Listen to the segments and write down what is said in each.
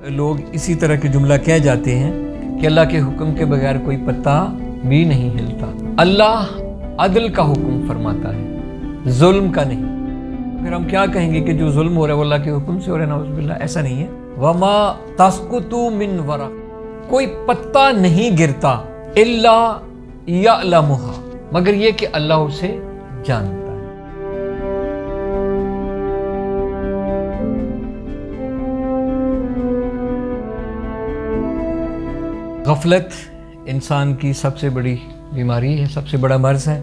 لوگ اسی طرح کے جملہ کہہ جاتے ہیں کہ اللہ کے حکم کے بغیر کوئی پتا بھی نہیں ہلتا۔ اللہ عدل کا حکم فرماتا ہے، ظلم کا نہیں۔ پھر ہم کیا کہیں گے کہ جو ظلم ہو رہا ہے وہ اللہ کے حکم سے ہو رہا ہے؟ نعوذ باللہ، ایسا نہیں ہے۔ وما تسقط من ورق، کوئی پتا نہیں گرتا، الا یعلمھا، مگر یہ کہ اللہ اسے جانتا ہے۔ غفلت انسان کی سب سے بڑی بیماری ہے، سب سے بڑا مرض ہے،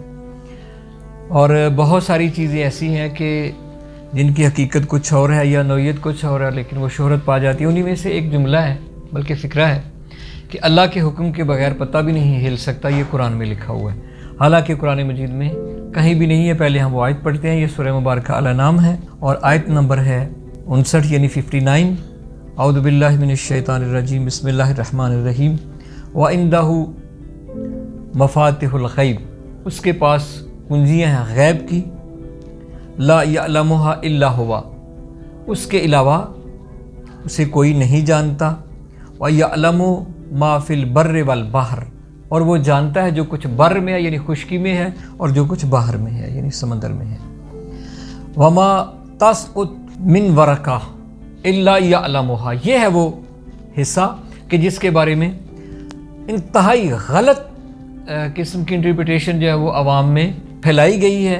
اور بہت ساری چیزیں ایسی ہیں کہ جن کی حقیقت کچھ اور ہے یا نوعیت کچھ اور ہے، لیکن وہ شہرت پا جاتی ہے۔ انہی میں سے ایک جملہ ہے، بلکہ فقرہ ہے، کہ اللہ کے حکم کے بغیر پتہ بھی نہیں ہل سکتا۔ یہ قرآن میں لکھا ہوا ہے، حالانکہ قرآن مجید میں کہیں بھی نہیں ہے۔ پہلے ہم وہ آیت پڑھتے ہیں، یہ سورہ مبارکہ الانعام ہے، اور آیت نمبر ہے 59 یعنی 59۔ اعوذ باللہ من الشیطان الرجیم، بسم اللہ الرحمن الرحیم۔ وَعِنْدَهُ مفاتح الغیب، اس کے پاس کنجیاں ہیں غیب کی، لا یعلمھا الا ہوا، اس کے علاوہ اسے کوئی نہیں جانتا، وَيَعْلَمُ مَا فِي الْبَرِّ وَالْبَحْرِ، اور وہ جانتا ہے جو کچھ بر میں ہے یعنی خشکی میں ہے، اور جو کچھ باہر میں ہے یعنی سمندر میں ہے۔ وَمَا تَسْقُطُ مِنْ وَرَقَةٍ إِلَّا يَعْلَمُهَا، یہ ہے وہ حصہ کہ جس کے بارے میں انتہائی غلط قسم کی انٹرپریٹیشن جو ہے وہ عوام میں پھیلائی گئی ہے۔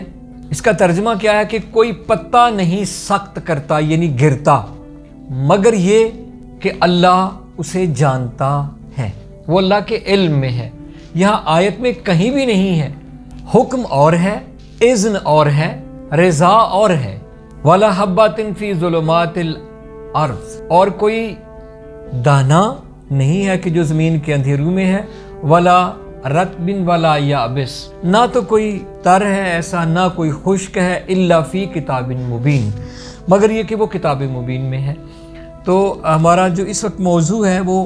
اس کا ترجمہ کیا ہے کہ کوئی پتا نہیں سخت کرتا یعنی گرتا، مگر یہ کہ اللہ اسے جانتا ہے، وہ اللہ کے علم میں ہے۔ یہاں آیت میں کہیں بھی نہیں ہے، حکم اور ہے، اذن اور ہے، رضا اور ہے۔ وَلَا حَبَّةٍ فِي ظُلُمَاتِ الْأَرْضِ، اور کوئی دانا نہیں ہے کہ جو زمین کے اندھیروں میں ہے، ولا رطب ولا یابس، نہ تو کوئی تر ہے ایسا، نہ کوئی خشک ہے، الا فی کتاب مبین، مگر یہ کہ وہ کتاب مبین میں ہے۔ تو ہمارا جو اس وقت موضوع ہے وہ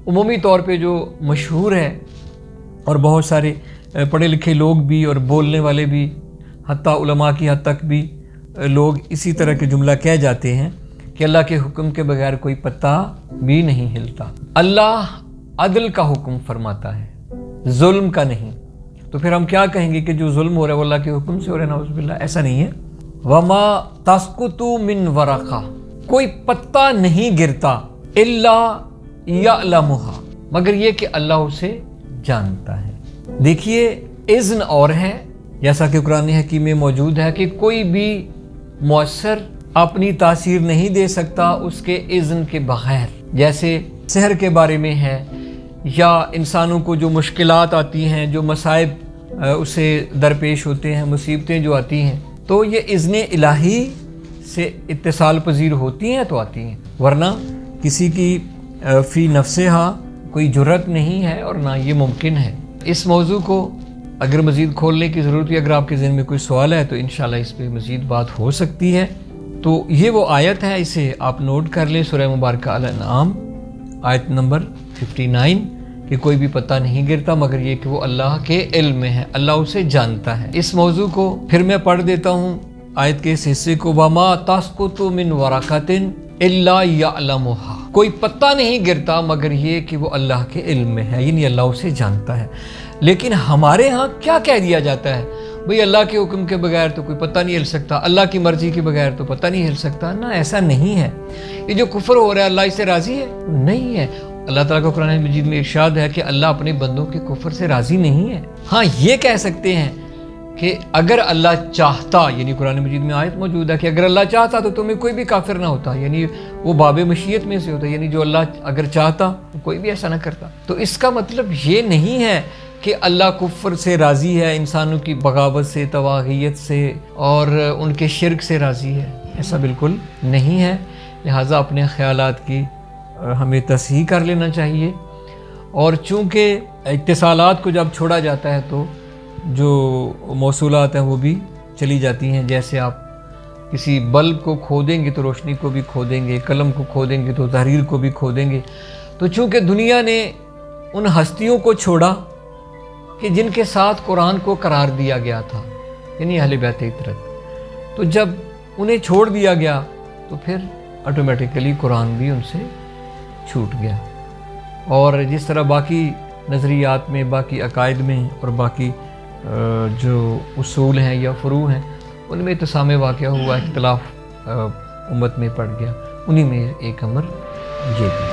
عمومی طور پہ جو مشہور ہے، اور بہت سارے پڑھے لکھے لوگ بھی اور بولنے والے بھی، حتیٰ علماء کی حد تک بھی لوگ اسی طرح کے جملہ کہہ جاتے ہیں کہ اللہ کے حکم کے بغیر کوئی پتا بھی نہیں ہلتا۔ اللہ عدل کا حکم فرماتا ہے، ظلم کا نہیں۔ تو پھر ہم کیا کہیں گے کہ جو ظلم ہو رہا ہے وہ اللہ کے حکم سے ہو رہا ہے؟ نعوذ باللہ، ایسا نہیں ہے۔ وما تسقط من ورقہ، کوئی پتا نہیں گرتا، الا یعلمھا، مگر یہ کہ اللہ اسے جانتا ہے۔ دیکھیے، اذن اور ہے، جیسا کہ قرآن حکیم میں موجود ہے کہ کوئی بھی مؤثر اپنی تاثیر نہیں دے سکتا اس کے اذن کے بغیر، جیسے سحر کے بارے میں ہے، یا انسانوں کو جو مشکلات آتی ہیں، جو مصائب اسے درپیش ہوتے ہیں، مصیبتیں جو آتی ہیں، تو یہ اذن الہی سے اتصال پذیر ہوتی ہیں تو آتی ہیں، ورنہ کسی کی فی نفسہا کوئی جرت نہیں ہے اور نہ یہ ممکن ہے۔ اس موضوع کو اگر مزید کھولنے کی ضرورت ہے، اگر آپ کے ذہن میں کوئی سوال ہے تو انشاءاللہ اس پہ مزید بات ہو سکتی ہے۔ تو یہ وہ آیت ہے، اسے آپ نوٹ کر لیں، سورہ مبارکہ الانعام آیت نمبر 59، کہ کوئی بھی پتہ نہیں گرتا مگر یہ کہ وہ اللہ کے علم میں ہے، اللہ اسے جانتا ہے۔ اس موضوع کو پھر میں پڑھ دیتا ہوں، آیت کے اس حصے کو۔ وَمَا تَسْقُطُ مِنْ وَرَقَةٍ إِلَّا يَعْلَمُهَا، کوئی پتہ نہیں گرتا مگر یہ کہ وہ اللہ کے علم میں ہے، یعنی اللہ اسے جانتا ہے۔ لیکن ہمارے ہاں کیا کہہ دیا جاتا ہے؟ بھئی اللہ کے حکم کے بغیر تو کوئی پتہ نہیں ہل سکتا، اللہ کی مرضی کے بغیر تو پتہ نہیں ہل سکتا۔ نہ، ایسا نہیں ہے۔ یہ جو کفر ہو رہا ہے، اللہ اس سے راضی ہے؟ نہیں ہے۔ اللہ تعالیٰ کو قرآن مجید میں ارشاد ہے کہ اللہ اپنے بندوں کے کفر سے راضی نہیں ہے۔ ہاں، یہ کہہ سکتے ہیں کہ اگر اللہ چاہتا، یعنی قرآن مجید میں آیت موجود ہے کہ اگر اللہ چاہتا تو تمہیں کوئی بھی کافر نہ ہوتا، یعنی وہ باب مشیت میں سے ہوتا، یعنی جو اللہ اگر چاہتا کوئی بھی ایسا نہ کرتا۔ تو اس کا مطلب یہ نہیں ہے کہ اللہ کفر سے راضی ہے، انسانوں کی بغاوت سے، تواغیت سے اور ان کے شرک سے راضی ہے، ایسا بالکل نہیں ہے۔ لہٰذا اپنے خیالات کی ہمیں تصحیح کر لینا چاہیے، اور چونکہ اتصالات کو جب چھوڑا جاتا ہے تو جو موصولات ہیں وہ بھی چلی جاتی ہیں۔ جیسے آپ کسی بلب کو کھو دیں گے تو روشنی کو بھی کھو دیں گے، قلم کو کھو دیں گے تو تحریر کو بھی کھو دیں گے۔ تو چونکہ دنیا نے ان ہستیوں کو چھوڑا کہ جن کے ساتھ قرآن کو قرار دیا گیا تھا، یعنی اہل بیت عترت، تو جب انہیں چھوڑ دیا گیا تو پھر آٹومیٹیکلی قرآن بھی ان سے چھوٹ گیا۔ اور جس طرح باقی نظریات میں، باقی عقائد میں اور باقی جو اصول ہیں یا فروع ہیں ان میں اتسام واقعہ ہوا، اختلاف امت میں پڑ گیا، انہی میں ایک امر یہ بھی